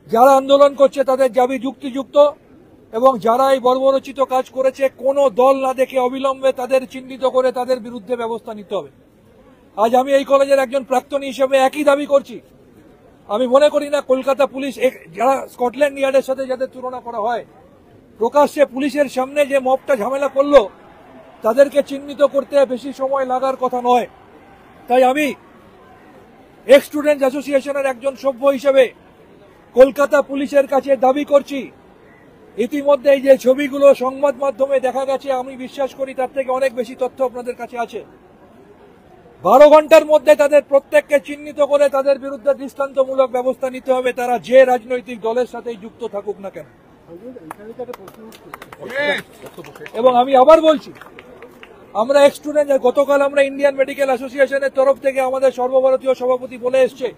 যারা আন্দোলন করছে তাদের দাবি যুক্তিযুক্ত এবং যারা এই বর্বরচিত কাজ করেছে কোনো দল না দেখে অবিলম্বে তাদের চিহ্নিত করে তাদের বিরুদ্ধে ব্যবস্থা নিতে হবে। আজ আমি এই কলেজের একজন প্রাক্তনী হিসেবে একই দাবি করছি। আমি মনে করি না কলকাতা পুলিশ যারা স্কটল্যান্ড ইয়ার্ডের সাথে যাদের তুলনা করা হয়, প্রকাশ্যে পুলিশের সামনে যে মবটা ঝামেলা করলো তাদেরকে চিহ্নিত করতে বেশি সময় লাগার কথা নয়। তাই আমি এক্স স্টুডেন্টস অ্যাসোসিয়েশনের একজন সভ্য হিসেবে কলকাতা পুলিশের কাছে দাবি করছি, ইতিমধ্যে এই যে ছবিগুলো সংবাদ মাধ্যমে দেখা গেছে, আমি বিশ্বাস করি তার থেকে অনেক বেশি তথ্য আপনাদের কাছে আছে। 12 ঘন্টার মধ্যে তাদের প্রত্যেককে চিহ্নিত করে তাদের বিরুদ্ধে দৃষ্টান্তমূলক ব্যবস্থা নিতে হবে, তারা যে রাজনৈতিক দলের সাথেই যুক্ত থাকুক না কেন। এবং আমি আবার বলছি, আমরা এক্স স্টুডেন্ট, গতকাল আমরা ইন্ডিয়ান মেডিকেল অ্যাসোসিয়েশনের তরফ থেকে আমাদের সর্বভারতীয় সভাপতি বলে এসছে,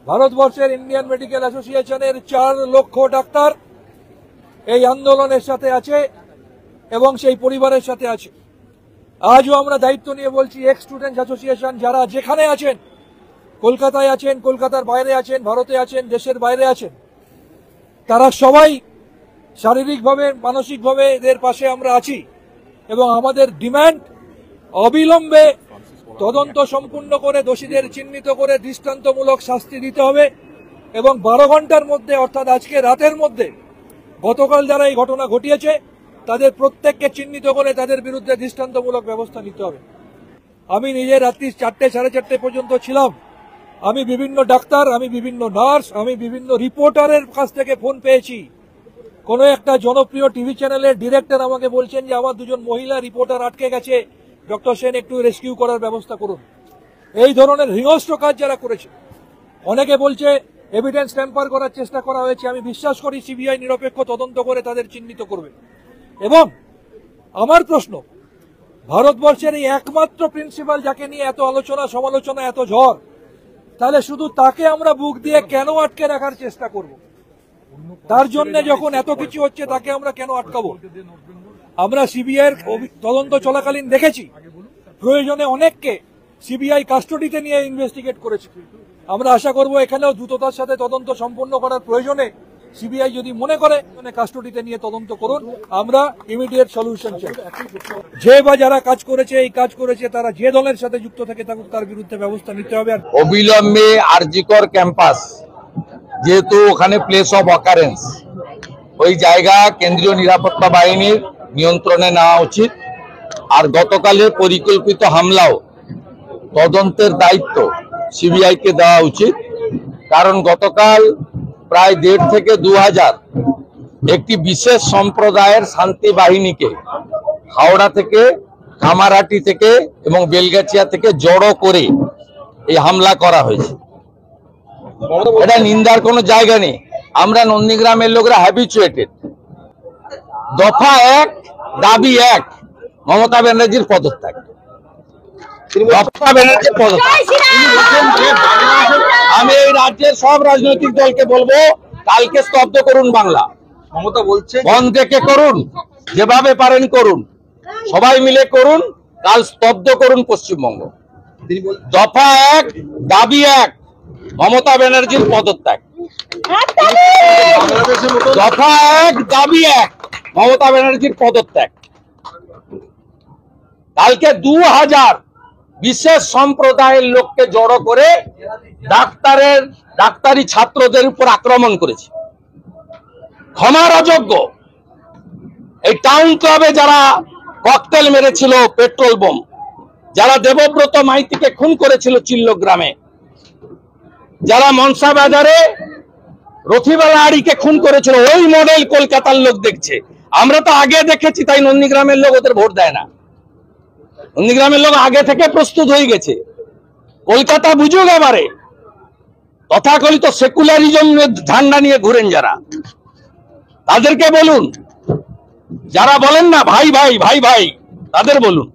ভারতবর্ষের ইন্ডিয়ান মেডিকেল অ্যাসোসিয়েশনের 4 লক্ষ ডাক্তার এই আন্দোলনের সাথে আছে এবং সেই পরিবারের সাথে আছে। আজও আমরা দায়িত্ব নিয়ে বলছি, এক্স স্টুডেন্টস অ্যাসোসিয়েশন যারা যেখানে আছেন, কলকাতায় আছেন, কলকাতার বাইরে আছেন, ভারতে আছেন, দেশের বাইরে আছেন, তারা সবাই শারীরিকভাবে মানসিকভাবে এদের পাশে আমরা আছি এবং আমাদের ডিমান্ড অবিলম্বে তদন্ত সম্পূর্ণ করে দোষীদের চিহ্নিত করে দৃষ্টান্তমূলক শাস্তি দিতে হবে এবং 12 ঘন্টার মধ্যে, অর্থাৎ আজকে রাতের মধ্যে গতকাল যারা এই ঘটনা ঘটিয়েছে তাদের প্রত্যেককে চিহ্নিত করে তাদের বিরুদ্ধে দৃষ্টান্তমূলক ব্যবস্থা নিতে হবে। আমি নিজে রাত্রি 4টে সাড়ে 4টে পর্যন্ত ছিলাম। আমি বিভিন্ন ডাক্তার, আমি বিভিন্ন নার্স, আমি বিভিন্ন রিপোর্টারের কাছ থেকে ফোন পেয়েছি। কোন একটা জনপ্রিয় টিভি চ্যানেলের ডিরেক্টর আমাকে বলছেন যে আমার 2জন মহিলা রিপোর্টার আটকে গেছে, ডক্টর সেন একটু রেস্কিউ করার ব্যবস্থা করুন। এই ধরনের হিংস্র কাজ যারা করেছে, অনেকে বলছে এভিডেন্স ট্যাম্পার করার চেষ্টা করা হয়েছে। আমি বিশ্বাস করি সিবিআই নিরপেক্ষ তদন্ত করে তাদের চিহ্নিত করবে। এবং আমার প্রশ্ন, ভারতবর্ষের এই একমাত্র প্রিন্সিপাল যাকে নিয়ে এত আলোচনা সমালোচনা, এত ঝড়, তাহলে শুধু তাকে আমরা বুক দিয়ে কেন আটকে রাখার চেষ্টা করব? তার জন্য যখন এত কিছু হচ্ছে তাকে আমরা কেন আটকাবো? আমরা সিবিআই তদন্ত চলাকালীন দেখেছি প্রয়োজনে অনেককে সিবিআই কাস্টডিতে নিয়ে ইনভেস্টিগেট করেছে। আমরা আশা করব এখানেও দ্রুততার সাথে তদন্ত সম্পন্ন করার প্রয়োজনে সিবিআই যদি মনে করে কাস্টডিতে নিয়ে তদন্ত করুন, আমরা ইমিডিয়েট সলিউশন চাই। যে বা যারা কাজ করেছে, এই কাজ করেছে, তারা যে দলের সাথে যুক্ত থাকে থাকুক, তার বিরুদ্ধে ব্যবস্থা নিতে হবে। অবিলম্বে আরজিকর ক্যাম্পাস, যেহেতু ওখানে প্লেস অফ অকারেন্স, ওই জায়গা কেন্দ্রীয় নিরাপত্তা বাহিনীর নিয়ন্ত্রণে নেওয়া উচিত। আর গতকালের পরিকল্পিত হামলাও তদন্তের দায়িত্ব সিবিআই কে দেওয়া উচিত। কারণ গতকাল প্রায় 1,500 থেকে 2,000 একটি বিশেষ সম্প্রদায়ের শান্তি বাহিনীকে হাওড়া থেকে, কামারহাটি থেকে এবং বেলগাছিয়া থেকে জড়ো করে এই হামলা করা হয়েছে। এটা নিন্দার কোনো জায়গা নেই। আমরা নন্দীগ্রামের লোকরা হ্যাবিচুয়েটেড। দফা 1, দাবি 1, মমতা ব্যানার্জির পদত্যাগ। মমতা ব্যানার্জির পদত্যাগ। আমি এই রাজ্যের সব রাজনৈতিক দলকে বলবো, কালকে স্তব্ধ করুন বাংলা। মমতা বলছে বন্ধ থেকে করুন, যেভাবে পারেন করুন, সবাই মিলে করুন, কাল স্তব্ধ করুন পশ্চিমবঙ্গ। দফা 1, দাবি 1, মমতা ব্যানার্জির পদত্যাগ। দফা 1, দাবি 1, মমতা ব্যানার্জির পদত্যাগ। কালকে 2,000 বিশেষ সম্প্রদায়ের লোককে জড়ো করে ডাক্তারি ছাত্রদের উপর আক্রমণ করেছে। ক্ষমার অযোগ্য। এই টাউন ক্লাবে যারা ককটেল মেরেছিল, পেট্রোল বোম, যারা দেবব্রত মাইতিকে খুন করেছিল চিল্ল গ্রামে, যারা মনসা বাজারে রথিবালা আড়িকে খুন করেছিল, ওই মডেল কলকাতার লোক দেখছে। আমরা তো আগে দেখেছি, তাই নন্দীগ্রামের লোক ওদের ভোট দেয় না। নন্দীগ্রামের লোক আগে থেকে প্রস্তুত হয়ে গেছে। কলকাতা বুঝুক এবারে। তথাকথিত সেকুলারিজম ঝান্ডা নিয়ে ঘুরেন যারা, তাদেরকে বলুন। যারা বলেন না ভাই ভাই ভাই ভাই, তাদের বলুন।